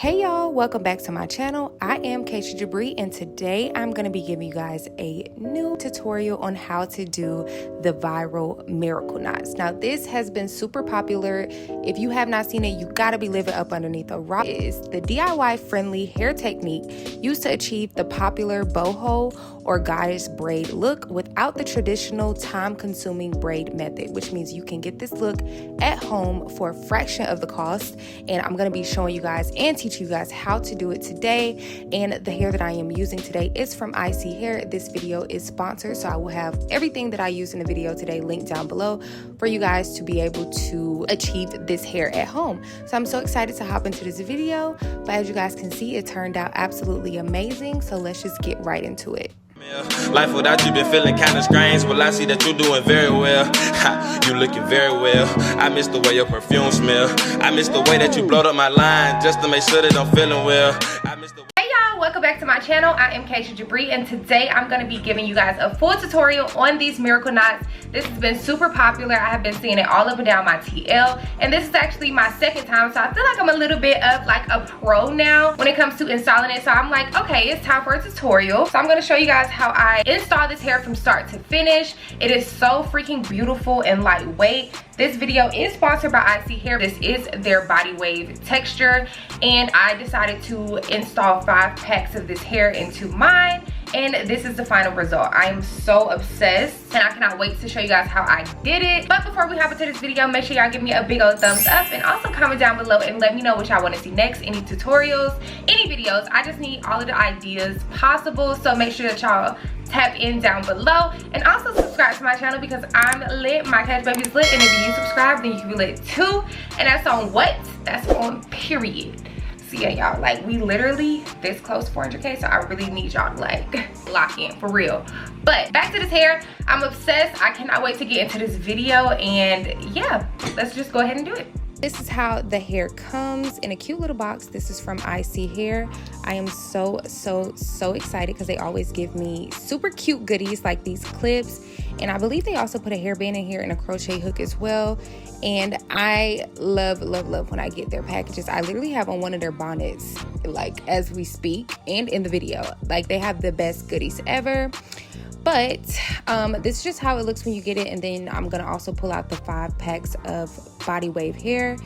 Hey y'all, welcome back to my channel. I am Jabre, and today I'm going to be giving you guys a new tutorial on how to do the viral miracle knots. Now this has been super popular. If you have not seen it, you got to be living up underneath a rock. It is the DIY friendly hair technique used to achieve the popular boho or goddess braid look without the traditional time-consuming braid method, which means you can get this look at home for a fraction of the cost. And I'm going to be showing you guys and teach you guys how to do it today. And the hair that I am using today is from ISEE hair. This video is sponsored, so I will have everything that I use in the video today linked down below for you guys to be able to achieve this hair at home. So I'm so excited to hop into this video, but as you guys can see, it turned out absolutely amazing. So let's just get right into it. Life without you been feeling kind of strange. Well, I see that you're doing very well. You looking very well. I miss the way your perfume smell. I miss the way that you blowed up my line just to make sure that I'm feeling well. I miss the Welcome back to my channel. I am Jabre, and today I'm going to be giving you guys a full tutorial on these miracle knots. This has been super popular. I have been seeing it all up and down my TL, and this is actually my second time, so I feel like I'm a little bit of like a pro now when it comes to installing it. So I'm like, okay, it's time for a tutorial. So I'm going to show you guys how I install this hair from start to finish. It is so freaking beautiful and lightweight. This video is sponsored by ISEE hair. This is their body wave texture, and I decided to install 5 packs of this hair into mine, and this is the final result. I am so obsessed, and I cannot wait to show you guys how I did it. But before we hop into this video, make sure y'all give me a big old thumbs up, and also comment down below and let me know what y'all want to see next, any tutorials, any videos. I just need all of the ideas possible, so make sure that y'all tap in down below, and also subscribe to my channel because I'm lit, my cash baby's lit, and if you subscribe then you can be lit too. And that's on what? That's on period. So yeah, y'all, like, we literally this close to 400K, so I really need y'all to like lock in for real. But back to this hair, I'm obsessed. I cannot wait to get into this video, and yeah, let's just go ahead and do it. This is how the hair comes in a cute little box. This is from ISEE hair. I am so excited because they always give me super cute goodies like these clips, and I believe they also put a hairband in here and a crochet hook as well. And I love when I get their packages. I literally have on one of their bonnets like as we speak and in the video. Like, they have the best goodies ever. But this is just how it looks when you get it. And then I'm gonna also pull out the 5 packs of body wave hair,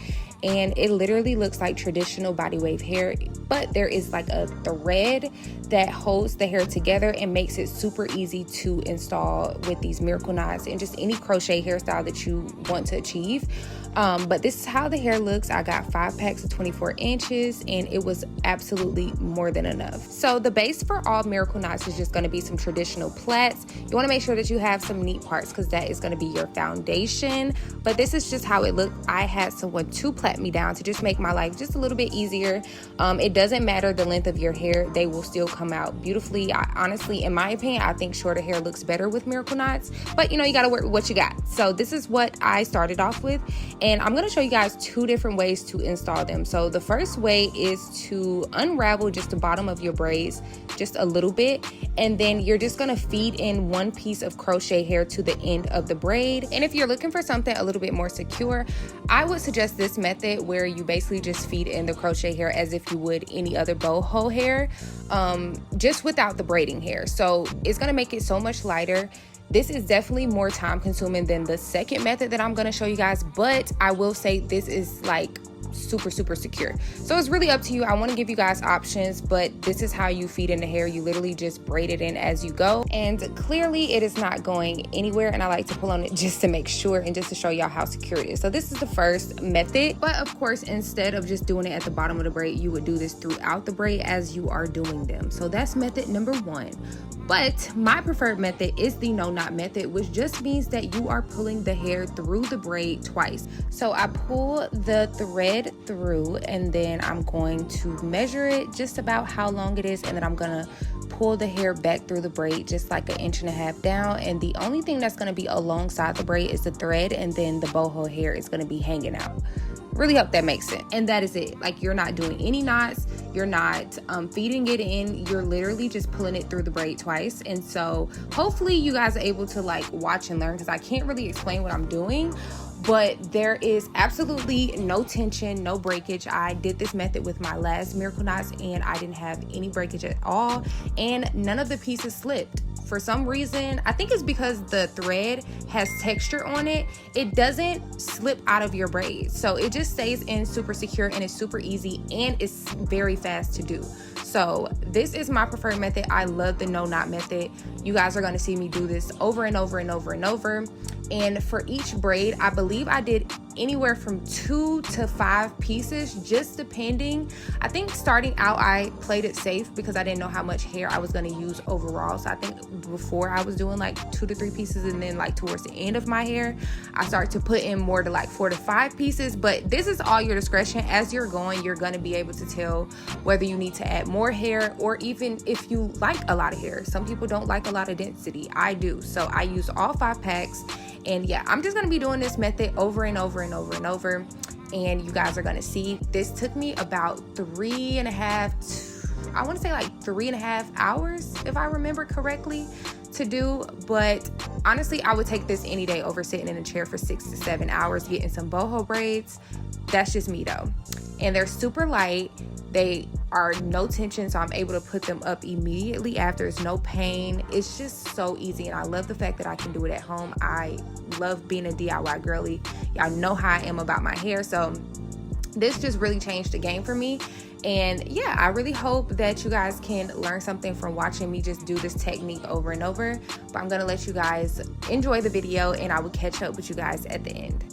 and it literally looks like traditional body wave hair, but there is like a thread that holds the hair together and makes it super easy to install with these miracle knots and just any crochet hairstyle that you want to achieve. But this is how the hair looks. I got 5 packs of 24 inches, and it was absolutely more than enough. So the base for all miracle knots is just going to be some traditional plaits. You want to make sure that you have some neat parts because that is going to be your foundation. But this is just how it looked. I had someone to plait me down to just make my life just a little bit easier. It doesn't matter the length of your hair, they will still come out beautifully. Honestly, in my opinion, I think shorter hair looks better with miracle knots, but you know, you got to work with what you got. So this is what I started off with, and I'm going to show you guys 2 different ways to install them. So the first way is to unravel just the bottom of your braids just a little bit, and then you're just going to feed in 1 piece of crochet hair to the end of the braid. And if you're looking for something a little bit more secure, I would suggest this method where you basically just feed in the crochet hair as if you would any other boho hair, just without the braiding hair. So it's going to make it so much lighter. This is definitely more time consuming than the second method that I'm going to show you guys, but I will say this is like super secure. So it's really up to you. I want to give you guys options, but this is how you feed in the hair. You literally just braid it in as you go, and clearly it is not going anywhere, and I like to pull on it just to make sure and just to show y'all how secure it is. So this is the first method, but of course, instead of just doing it at the bottom of the braid, you would do this throughout the braid as you are doing them. So that's method number 1. But my preferred method is the no knot method, which just means that you are pulling the hair through the braid twice. So I pull the thread through, and then I'm going to measure it just about how long it is, and then I'm gonna pull the hair back through the braid just like 1.5 inches down, and the only thing that's going to be alongside the braid is the thread, and then the boho hair is going to be hanging out. Really hope that makes sense. And that is it. Like, you're not doing any knots, you're not feeding it in, you're literally just pulling it through the braid twice. And so hopefully you guys are able to like watch and learn, because I can't really explain what I'm doing, but there is absolutely no tension, no breakage. I did this method with my last miracle knots and I didn't have any breakage at all, and none of the pieces slipped. For some reason, I think it's because the thread has texture on it, it doesn't slip out of your braids. So it just stays in super secure and it's super easy and it's very fast to do. So this is my preferred method. I love the no knot method. You guys are going to see me do this over and over and over and over. And for each braid, I believe I did anywhere from 2 to 5 pieces, just depending. I think starting out I played it safe because I didn't know how much hair I was going to use overall. So I think before I was doing like 2 to 3 pieces, and then like towards the end of my hair I started to put in more to like 4 to 5 pieces. But this is all your discretion. As you're going, you're going to be able to tell whether you need to add more hair, or even if you like a lot of hair. Some people don't like a lot of density. I do. So I use all 5 packs. And yeah, I'm just gonna be doing this method over and over and over and over, and you guys are gonna see. This took me about 3.5, I want to say like 3.5 hours, if I remember correctly, to do. But honestly, I would take this any day over sitting in a chair for 6 to 7 hours getting some boho braids. That's just me though. And they're super light. They are no tension, so I'm able to put them up immediately after. It's no pain. It's just so easy, and I love the fact that I can do it at home. I love being a DIY girly. Y'all know how I am about my hair, so this just really changed the game for me. And yeah, I really hope that you guys can learn something from watching me just do this technique over and over. But I'm gonna let you guys enjoy the video, and I will catch up with you guys at the end.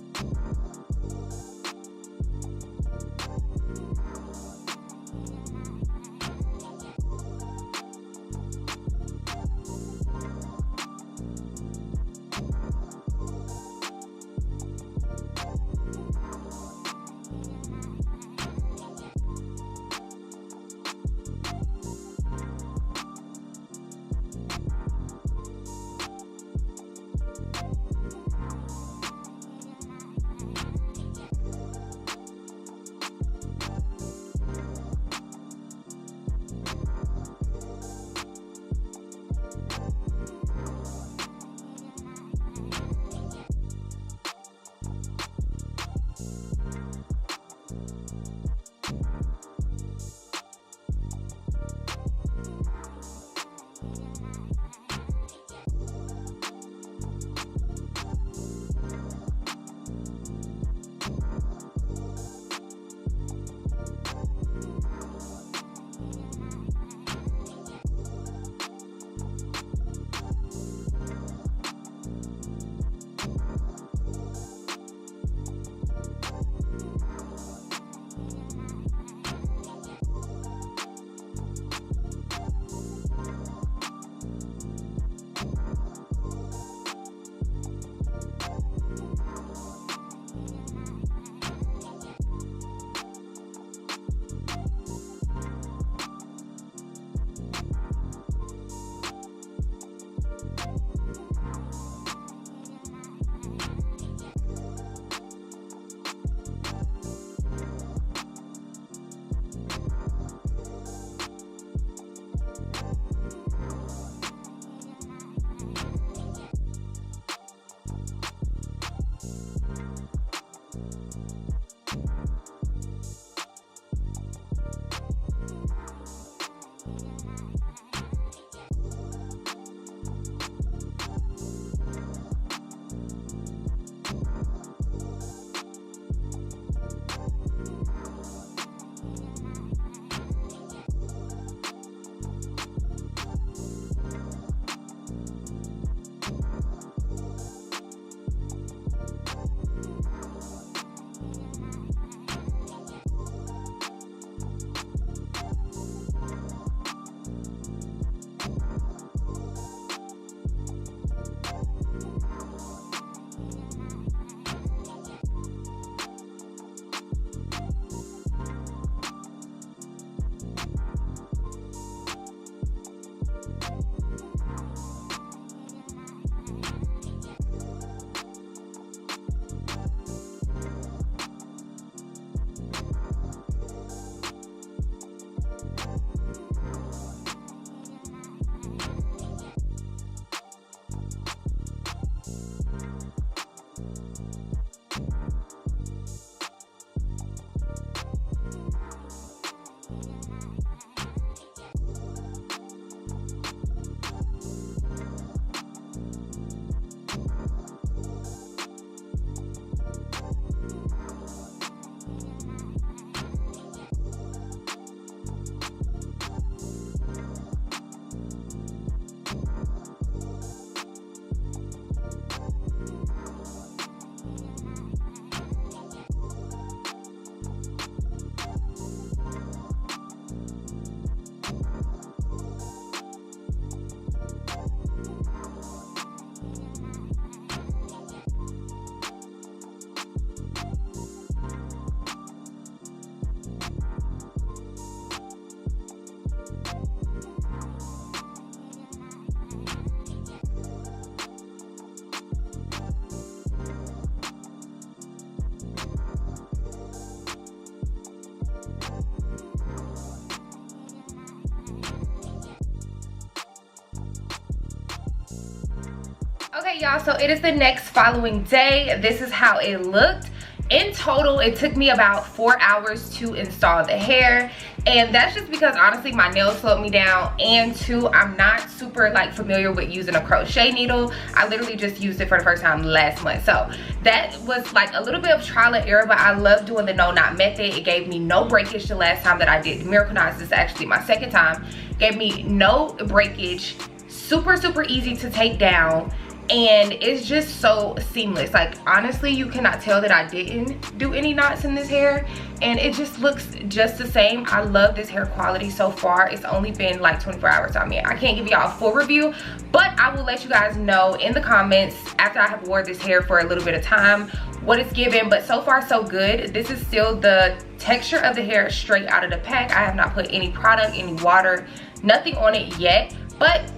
Okay, y'all, so it is the next following day. This is how it looked. In total, it took me about 4 hours to install the hair, and that's just because honestly my nails slowed me down, and two, I'm not super like familiar with using a crochet needle. I literally just used it for the first time last month, so that was like a little bit of trial and error, but I love doing the no knot method. It gave me no breakage the last time that I did miracle knots. This is actually my second time. Gave me no breakage, super easy to take down, and it's just so seamless. Like honestly, you cannot tell that I didn't do any knots in this hair, and it just looks just the same. I love this hair quality so far. It's only been like 24 hours on me. I can't give y'all a full review, but I will let you guys know in the comments after I have worn this hair for a little bit of time what it's given. But so far so good. This is still the texture of the hair straight out of the pack. I have not put any product, any water, nothing on it yet, but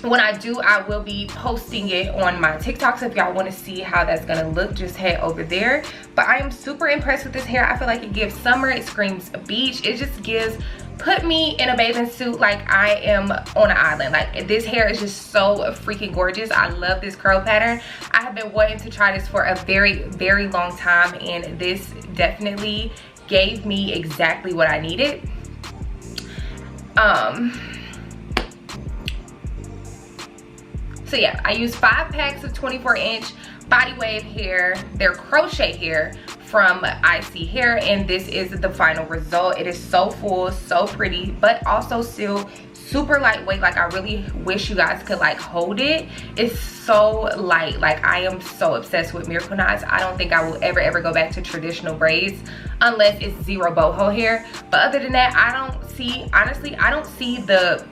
when I do, I will be posting it on my TikTok, so if y'all want to see how that's gonna look, just head over there. But I am super impressed with this hair. I feel like it gives summer, it screams beach, it just gives, put me in a bathing suit like I am on an island. Like this hair is just so freaking gorgeous. I love this curl pattern. I have been wanting to try this for a very long time, and this definitely gave me exactly what I needed. So yeah, I used 5 packs of 24-inch body wave hair. They're crochet hair from ISEE hair, and this is the final result. It is so full, so pretty, but also still super lightweight. Like I really wish you guys could like hold it. It's so light. Like I am so obsessed with miracle knots. I don't think I will ever go back to traditional braids unless it's zero boho hair. But other than that, I don't see, honestly, I don't see the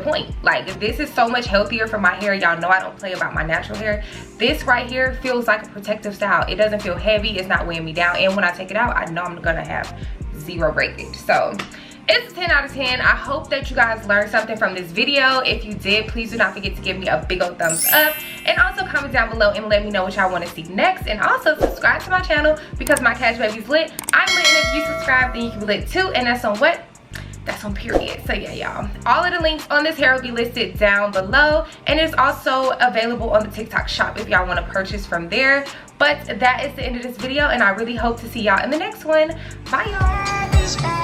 point. Like this is so much healthier for my hair. Y'all know I don't play about my natural hair. This right here feels like a protective style. It doesn't feel heavy, it's not weighing me down, and when I take it out, I know I'm gonna have zero breakage. So it's a 10 out of 10. I hope that you guys learned something from this video. If you did, please do not forget to give me a big old thumbs up, and also comment down below and let me know what y'all want to see next, and also subscribe to my channel because my cash baby's lit. I'm lit, and if you subscribe, then you can be lit too, and that's on what? That's on period. So yeah, y'all, all of the links on this hair will be listed down below, and it's also available on the TikTok shop if y'all want to purchase from there. But that is the end of this video, and I really hope to see y'all in the next one. Bye, y'all.